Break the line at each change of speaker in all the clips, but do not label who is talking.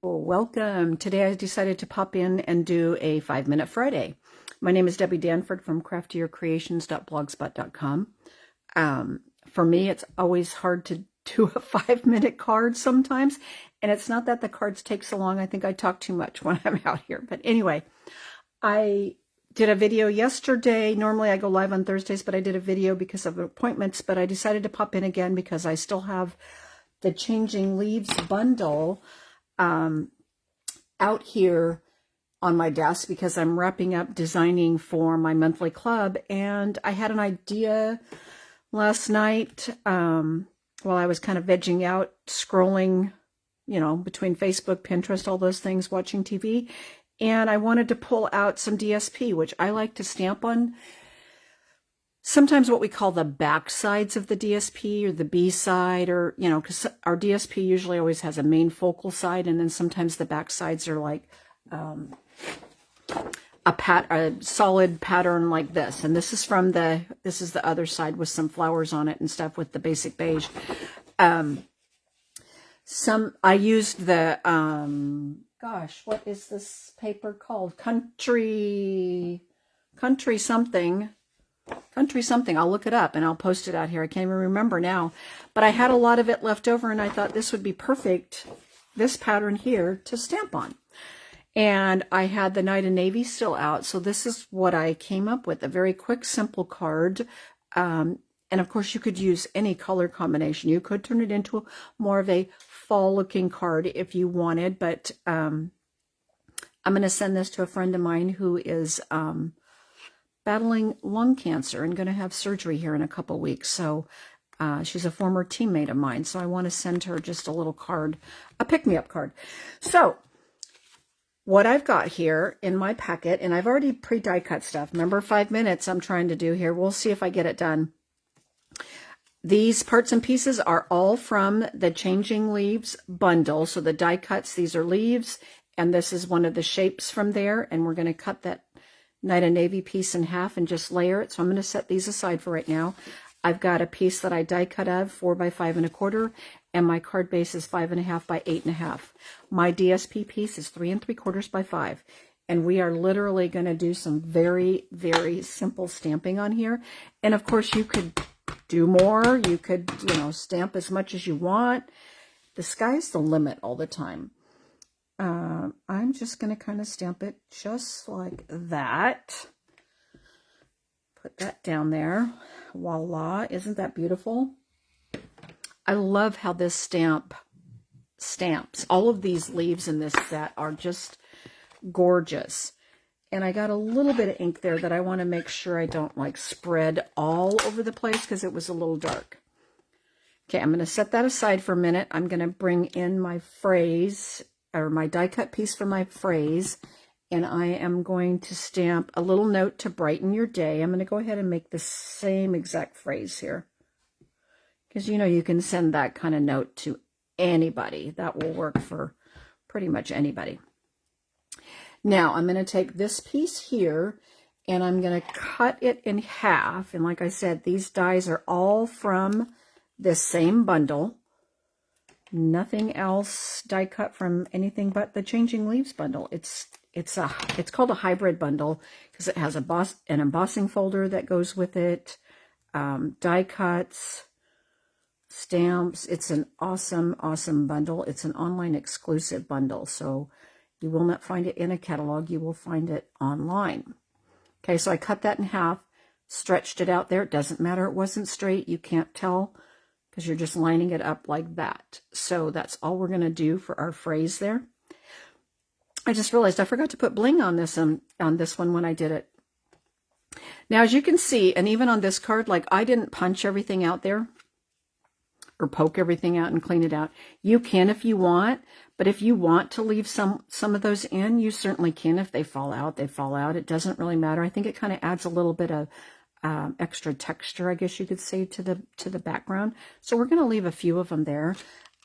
Welcome. Today I decided to pop in and do a 5-Minute Friday. My name is Debbie Danford from craftiercreations.blogspot.com. For me, it's always hard to do a 5-minute card sometimes, and it's not that the cards take so long. I think I talk too much when I'm out here. But anyway, I did a video yesterday. Normally I go live on Thursdays, but I did a video because of appointments, but I decided to pop in again because I still have the Changing Leaves bundle out here on my desk because I'm wrapping up designing for my monthly club. And I had an idea last night while I was kind of vegging out, scrolling, between Facebook, Pinterest, all those things, watching TV. And I wanted to pull out some DSP, which I like to stamp on sometimes what we call the back sides of the DSP or the B side, or, because our DSP usually always has a main focal side, and then sometimes the back sides are like a solid pattern like this. And this is this is the other side with some flowers on it and stuff with the basic beige. I used the, gosh, what is this paper called? Country something. I'll look it up and I'll post it out here. I can't even remember now, but I had a lot of it left over and I thought this would be perfect, this pattern here, to stamp on. And I had the Night and Navy still out, so this is what I came up with, a very quick, simple card. And of course you could use any color combination. You could turn it into more of a fall looking card if you wanted, but I'm going to send this to a friend of mine who is battling lung cancer and going to have surgery here in a couple weeks. So she's a former teammate of mine. So I want to send her just a little card, a pick-me-up card. So what I've got here in my packet, and I've already pre-die cut stuff. Remember, 5 minutes I'm trying to do here. We'll see if I get it done. These parts and pieces are all from the Changing Leaves bundle. So the die cuts, these are leaves, and this is one of the shapes from there. And we're going to cut that Night and Navy piece in half and just layer it. So I'm going to set these aside for right now. I've got a piece that I die cut of 4 by 5 1/4, and my card base is 5 1/2 by 8 1/2. My DSP piece is 3 3/4 by 5, and we are literally going to do some very, very simple stamping on here. And of course, you could do more. You could, stamp as much as you want. The sky's the limit all the time. I'm just going to kind of stamp it just like that. Put that down there. Voila. Isn't that beautiful? I love how this stamps. All of these leaves in this set are just gorgeous. And I got a little bit of ink there that I want to make sure I don't spread all over the place because it was a little dark. Okay, I'm going to set that aside for a minute. I'm going to bring in my phrase, or my die cut piece for my phrase, and I am going to stamp a little note to brighten your day. I'm going to go ahead and make the same exact phrase here, because you can send that kind of note to anybody. That will work for pretty much anybody. Now I'm going to take this piece here and I'm going to cut it in half. And like I said, these dies are all from this same bundle. Nothing else die cut from anything but the Changing Leaves bundle. It's called a hybrid bundle because it has an embossing folder that goes with it, die cuts, stamps. It's an awesome, awesome bundle. It's an online exclusive bundle, so you will not find it in a catalog. You will find it online. Okay, so I cut that in half, stretched it out there. It doesn't matter it wasn't straight. You can't tell, because you're just lining it up like that. So that's all we're going to do for our phrase there. I just realized I forgot to put bling on this one when I did it. Now, as you can see, and even on this card, I didn't punch everything out there or poke everything out and clean it out. You can if you want, but if you want to leave some of those in, you certainly can. If they fall out, they fall out. It doesn't really matter. I think it kind of adds a little bit of extra texture, I guess you could say, to the background. So we're going to leave a few of them there.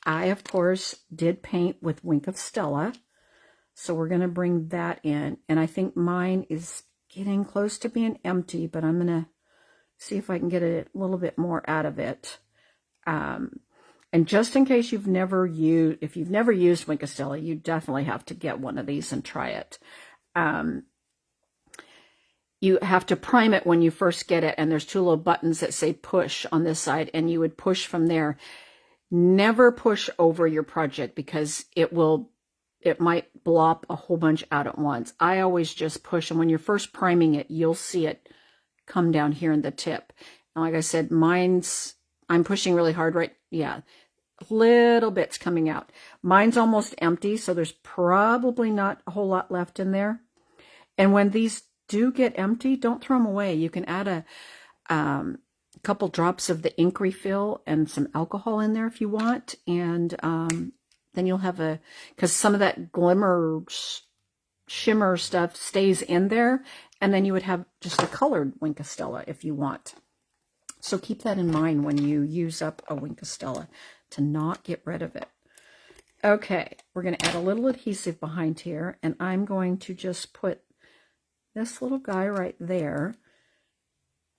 I, of course, did paint with Wink of Stella, so we're going to bring that in. And I think mine is getting close to being empty, but I'm going to see if I can get a little bit more out of it. And just in case you've never used, if you've never used Wink of Stella, you definitely have to get one of these and try it. You have to prime it when you first get it, and there's two little buttons that say push on this side, and you would push from there. Never push over your project because it might blop a whole bunch out at once. I always just push, and when you're first priming it, you'll see it come down here in the tip. And like I said, I'm pushing really hard, right? Yeah, little bits coming out. Mine's almost empty, so there's probably not a whole lot left in there. And when these do get empty, don't throw them away. You can add a couple drops of the ink refill and some alcohol in there if you want. And then you'll have because some of that glimmer shimmer stuff stays in there. And then you would have just a colored Wink of Stella if you want. So keep that in mind when you use up a Wink of Stella, to not get rid of it. Okay, we're going to add a little adhesive behind here, and I'm going to just put this little guy right there,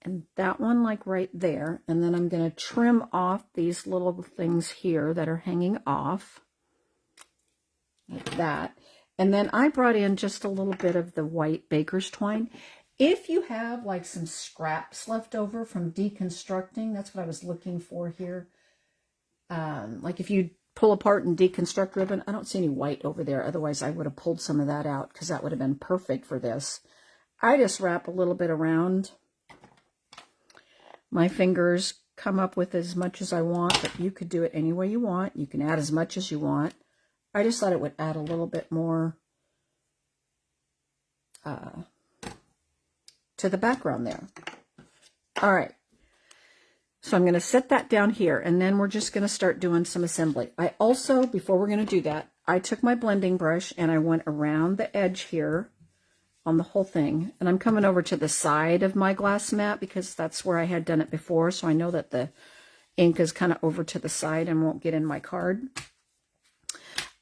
and that one like right there, and then I'm going to trim off these little things here that are hanging off, like that. And then I brought in just a little bit of the white baker's twine. If you have like some scraps left over from deconstructing, that's what I was looking for here. Like if you pull apart and deconstruct ribbon, I don't see any white over there. Otherwise, I would have pulled some of that out because that would have been perfect for this. I just wrap a little bit around. My fingers come up with as much as I want, but you could do it any way you want. You can add as much as you want. I just thought it would add a little bit more to the background there. All right. So I'm going to set that down here, and then we're just going to start doing some assembly. I also, before we're going to do that, I took my blending brush and I went around the edge here on the whole thing. And I'm coming over to the side of my glass mat because that's where I had done it before. So I know that the ink is kind of over to the side and won't get in my card.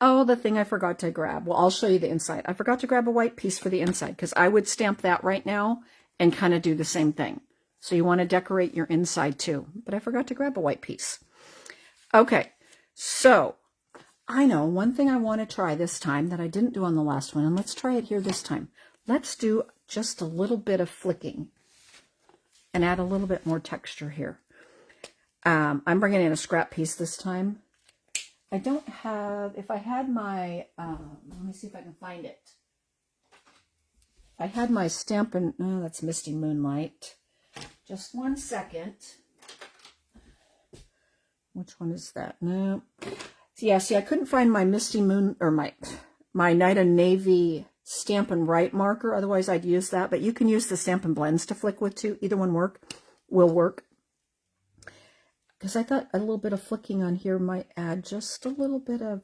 Oh, the thing I forgot to grab. Well, I'll show you the inside. I forgot to grab a white piece for the inside because I would stamp that right now and kind of do the same thing. So you want to decorate your inside too. But I forgot to grab a white piece. Okay, so I know one thing I want to try this time that I didn't do on the last one, and let's try it here this time. Let's do just a little bit of flicking and add a little bit more texture here. I'm bringing in a scrap piece this time. I don't have, if I had my, let me see if I can find it. I had my Stampin', oh, that's Misty Moonlight. Just 1 second. Which one is that? No. Yeah, see, I couldn't find my Misty Moon, or my Night of Navy Stampin' Write marker. Otherwise, I'd use that. But you can use the Stampin' Blends to flick with, too. Either one will work. Because I thought a little bit of flicking on here might add just a little bit of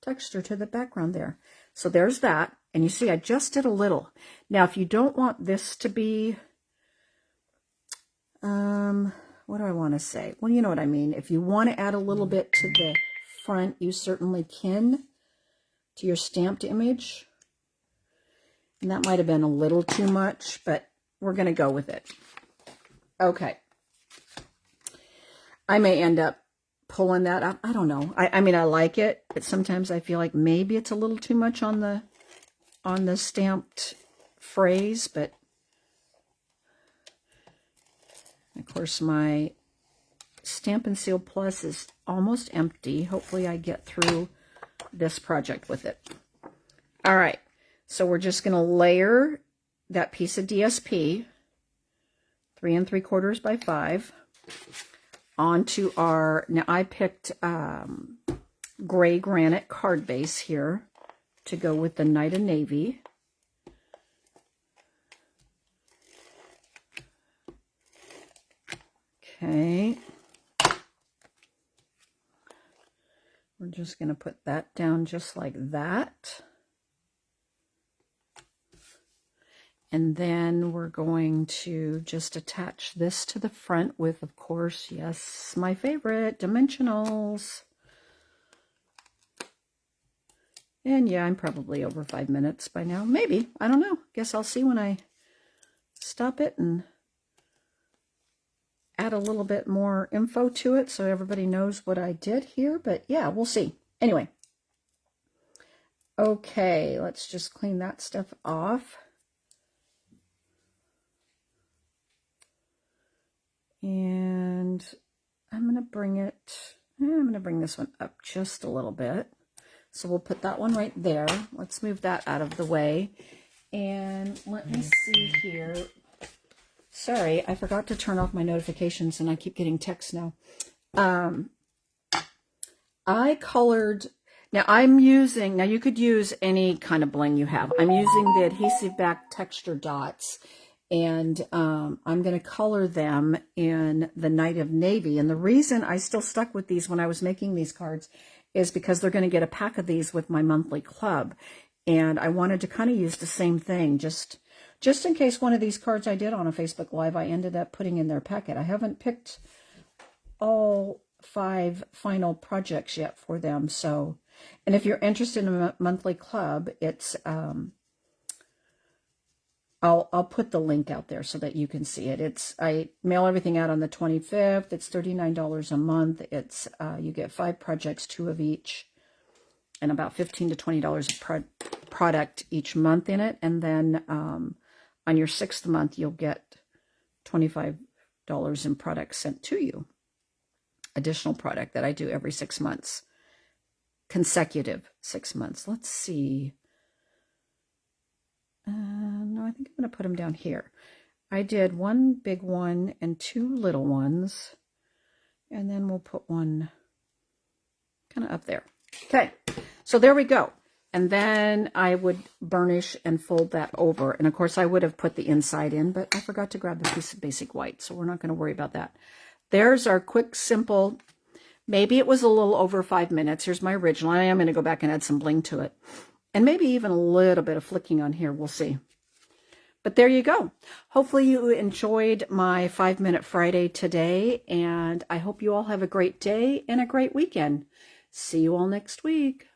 texture to the background there. So there's that. And you see, I just did a little. Now, if you don't want this to be, what do I want to say? Well, you know what I mean. If you want to add a little bit to the front, you certainly can, to your stamped image. And that might have been a little too much, but we're going to go with it. Okay. I may end up pulling that up. I don't know. I mean, I like it, but sometimes I feel like maybe it's a little too much on the stamped phrase, but of course my Stampin' Seal Plus is almost empty. Hopefully I get through this project with it. All right, so we're just going to layer that piece of DSP, 3 3/4 by 5, onto our, now I picked gray granite card base here to go with the Night of Navy. Okay. We're just going to put that down just like that. And then we're going to just attach this to the front with, of course, yes, my favorite, dimensionals. And yeah, I'm probably over 5 minutes by now. Maybe. I don't know. Guess I'll see when I stop it and add a little bit more info to it so everybody knows what I did here, but yeah, we'll see. Anyway, okay, let's just clean that stuff off. And I'm going to bring this one up just a little bit. So we'll put that one right there. Let's move that out of the way. And let me see here. Sorry, I forgot to turn off my notifications and I keep getting texts now. I colored, now you could use any kind of bling you have. I'm using the adhesive back texture dots, and I'm going to color them in the Night of Navy. And the reason I still stuck with these when I was making these cards is because they're going to get a pack of these with my monthly club. And I wanted to kind of use the same thing, just in case one of these cards I did on a Facebook Live, I ended up putting in their packet. I haven't picked all 5 final projects yet for them. So, and if you're interested in a monthly club, it's, I'll put the link out there so that you can see it. I mail everything out on the 25th. It's $39 a month. It's, you get 5 projects, 2 of each, and about $15 to $20 product each month in it. And then, on your 6th month, you'll get $25 in products sent to you. Additional product that I do every 6 months. Consecutive 6 months. Let's see. No, I think I'm going to put them down here. I did 1 big one and 2 little ones. And then we'll put one kind of up there. Okay, so there we go. And then I would burnish and fold that over. And of course I would have put the inside in, but I forgot to grab the piece of basic white. So we're not going to worry about that. There's our quick, simple, maybe it was a little over 5 minutes. Here's my original. I am going to go back and add some bling to it. And maybe even a little bit of flicking on here. We'll see. But there you go. Hopefully you enjoyed my 5-Minute Friday today. And I hope you all have a great day and a great weekend. See you all next week.